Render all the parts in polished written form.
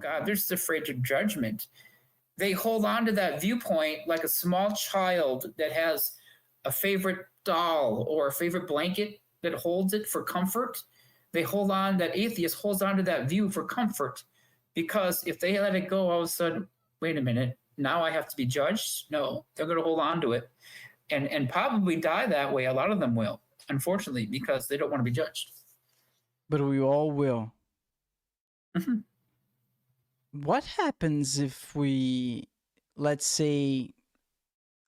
God, they're just afraid of judgment. They hold on to that viewpoint like a small child that has a favorite doll or a favorite blanket that holds it for comfort. They hold on, that atheist holds on to that view for comfort, because if they let it go, all of a sudden, wait a minute, now I have to be judged? No, they're going to hold on to it and probably die that way. A lot of them will, unfortunately, because they don't want to be judged. But we all will. Mm-hmm. What happens if we, let's say,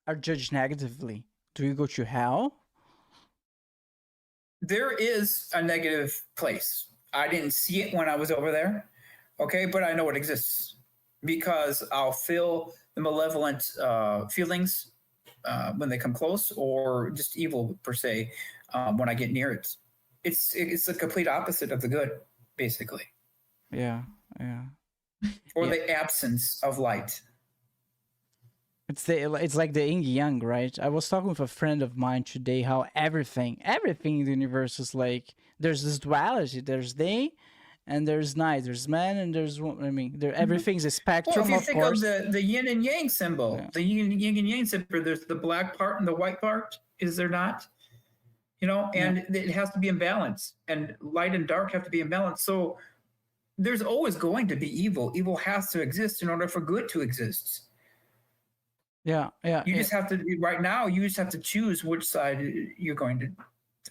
are judged negatively? Do we go to hell? There is a negative place. I didn't see it when I was over there, okay, but I know it exists because I'll feel the malevolent feelings when they come close, or just evil per se when I get near it. It's the complete opposite of the good, basically. Yeah. Or the absence of light. It's like the yin yang, right? I was talking with a friend of mine today how everything in the universe is like, there's this duality. There's day and there's night. There's man and there's woman. I mean, everything's a spectrum. Well, if you think course. of the yin and yang symbol, the yin and yang symbol, there's the black part and the white part. Is there not? And it has to be in balance, and light and dark have to be in balance. So there's always going to be evil. Evil has to exist in order for good to exist. Yeah. You just have to, right now, you just have to choose which side you're going to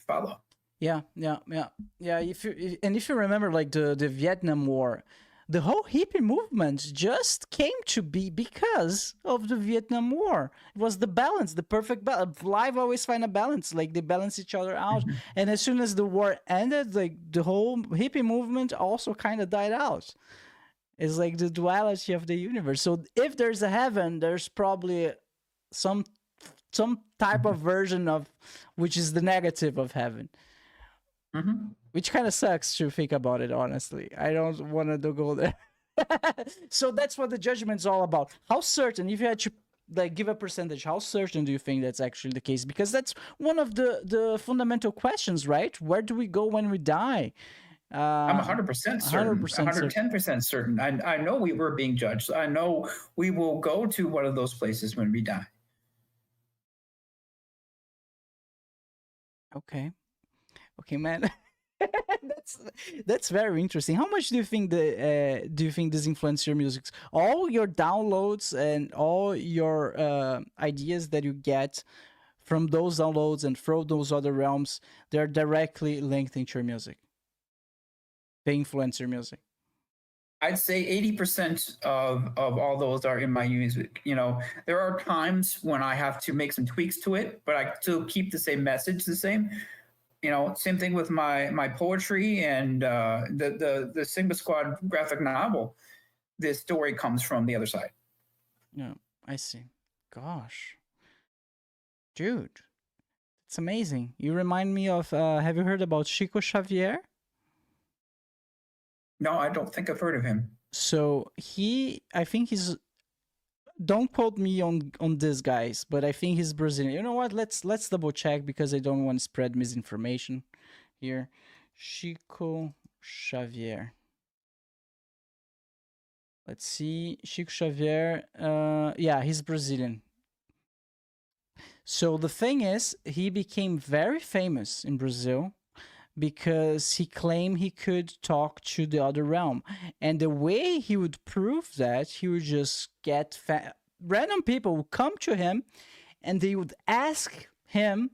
follow. Yeah. If you remember, like the Vietnam War, the whole hippie movement just came to be because of the Vietnam War. It was the balance, the perfect balance. Life always find a balance, like they balance each other out. Mm-hmm. And as soon as the war ended, like the whole hippie movement also kind of died out. It's like the duality of the universe. So if there's a heaven, there's probably some type of version of, which is the negative of heaven. Mm-hmm. Which kind of sucks to think about it, honestly. I don't want to go there. So that's what the judgment's all about. How certain, if you had to give a percentage, how certain do you think that's actually the case? Because that's one of the fundamental questions, right? Where do we go when we die? I'm 100% certain. 110% certain. I know we were being judged. I know we will go to one of those places when we die. Okay, man. that's very interesting. How much do you think this influenced your music? All your downloads and all your ideas that you get from those downloads and from those other realms, they're directly linked into your music. They influence your music. I'd say 80% of all those are in my music. There are times when I have to make some tweaks to it, but I still keep the same message the same. Same thing with my poetry and the Sigma Squad graphic novel. This story comes from the other side. Yeah, I see. Gosh, dude, it's amazing. You remind me of. Have you heard about Chico Xavier? No, I don't think I've heard of him. So I think he's. Don't quote me on this, guys, but I think he's Brazilian. You know what? Let's double check because I don't want to spread misinformation here. Chico Xavier. Let's see. Chico Xavier. Yeah, he's Brazilian. So the thing is, he became very famous in Brazil because he claimed he could talk to the other realm. And the way he would prove that, he would just get random people would come to him and they would ask him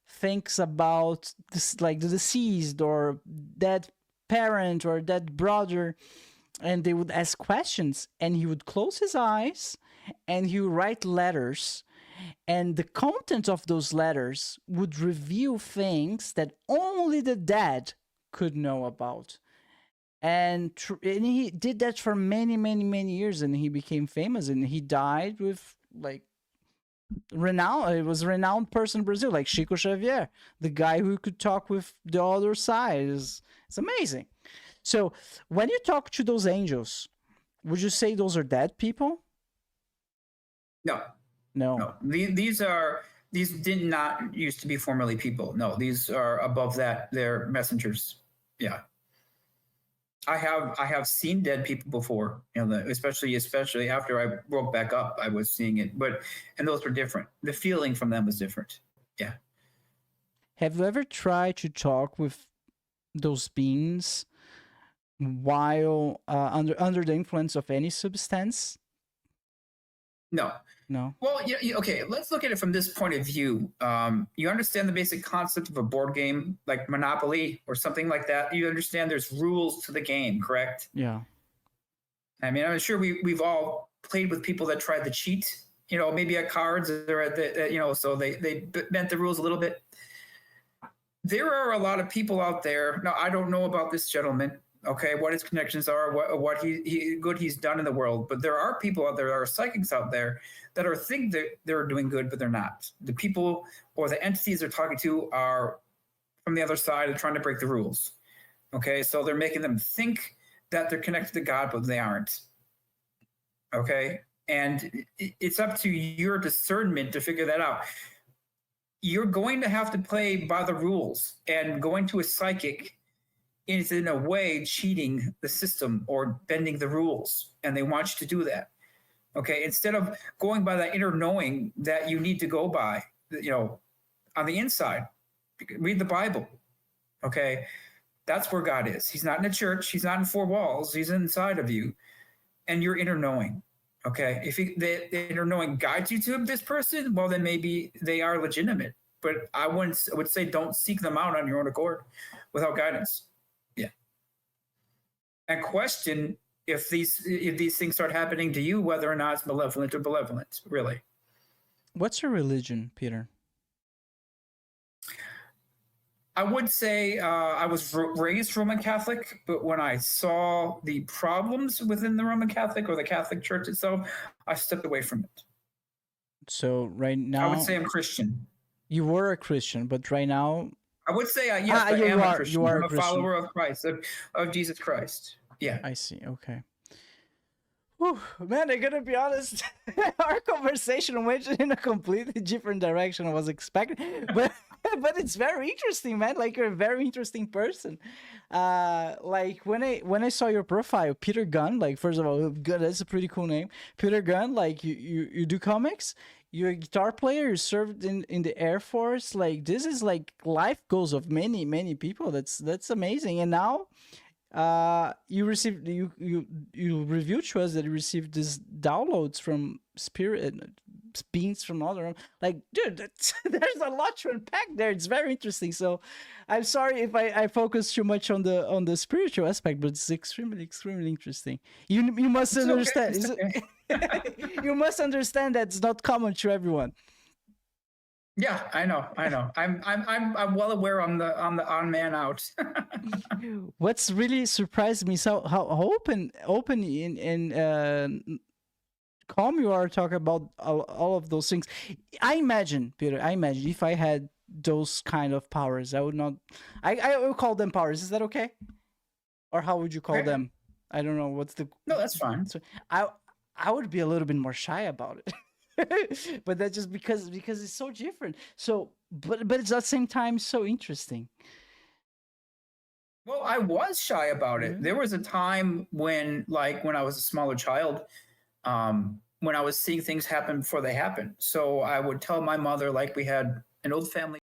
things about this, like the deceased or dead parent or dead brother. And they would ask questions and he would close his eyes and he would write letters. And the content of those letters would reveal things that only the dead could know about. And he did that for many, many, many years. And he became famous. And he died with, like, renowned. It was a renowned person in Brazil, like Chico Xavier, the guy who could talk with the other side. It's amazing. So when you talk to those angels, would you say those are dead people? No. These did not used to be formerly people. No, these are above that. They're messengers. Yeah. I have seen dead people before, especially after I woke back up, I was seeing it. And those were different. The feeling from them was different. Yeah. Have you ever tried to talk with those beings while under the influence of any substance? No. No. Well, okay. Let's look at it from this point of view. You understand the basic concept of a board game, like Monopoly or something like that. You understand there's rules to the game, correct? Yeah. I mean, I'm sure we've all played with people that tried to cheat. Maybe at cards or at the so they bent the rules a little bit. There are a lot of people out there. Now, I don't know about this gentleman. Okay, what his connections are, what he's done in the world, but there are people out there, there are psychics out there that think that they're doing good, but they're not. The people or the entities they're talking to are from the other side and trying to break the rules. Okay, so they're making them think that they're connected to God, but they aren't. Okay, and it's up to your discernment to figure that out. You're going to have to play by the rules, and going to a psychic is in a way cheating the system or bending the rules, and they want you to do that. Okay, instead of going by that inner knowing that you need to go by, on the inside, read the Bible. Okay, that's where God is. He's not in a church. He's not in four walls. He's inside of you, and your inner knowing. Okay, if the inner knowing guides you to this person, well, then maybe they are legitimate. But I would say don't seek them out on your own accord without guidance. Yeah, and question if these things start happening to you, whether or not it's malevolent or benevolent. Really. What's your religion, Peter? I would say I was raised Roman Catholic, but when I saw the problems within the Roman Catholic or the Catholic Church itself, I stepped away from it. So right now, I would say I'm Christian. You were a Christian, but right now, I would say yes, I am a Christian. I'm a follower of Christ, of Jesus Christ. Yeah, I see. Okay. Whew, man, I'm gonna be honest. Our conversation went in a completely different direction I was expecting, but it's very interesting, man. Like, you're a very interesting person. Like when I saw your profile, Peter Gunn. Like, first of all, Gunn, that's a pretty cool name, Peter Gunn. Like, you do comics. You're a guitar player. You served in the Air Force. Like, this is like life goals of many people. That's amazing. And now you received you revealed to us that you received these downloads from spirit beings from other, like, dude, there's a lot to unpack there. It's very interesting. So I'm sorry if I focus too much on the spiritual aspect, but it's extremely interesting. You must understand. Okay. You must understand that it's not common to everyone. Yeah, I know. I'm well aware on the man out. What's really surprised me is how open and calm you are talking about all of those things. I imagine, Peter. If I had those kind of powers, I would not. I would call them powers. Is that okay? Or how would you call them? I don't know. What's the? No, that's fine. So I would be a little bit more shy about it. But that's just because it's so different. So, but it's at the same time so interesting. Well, I was shy about it. Mm-hmm. There was a time when I was a smaller child, when I was seeing things happen before they happened. So I would tell my mother, like, we had an old family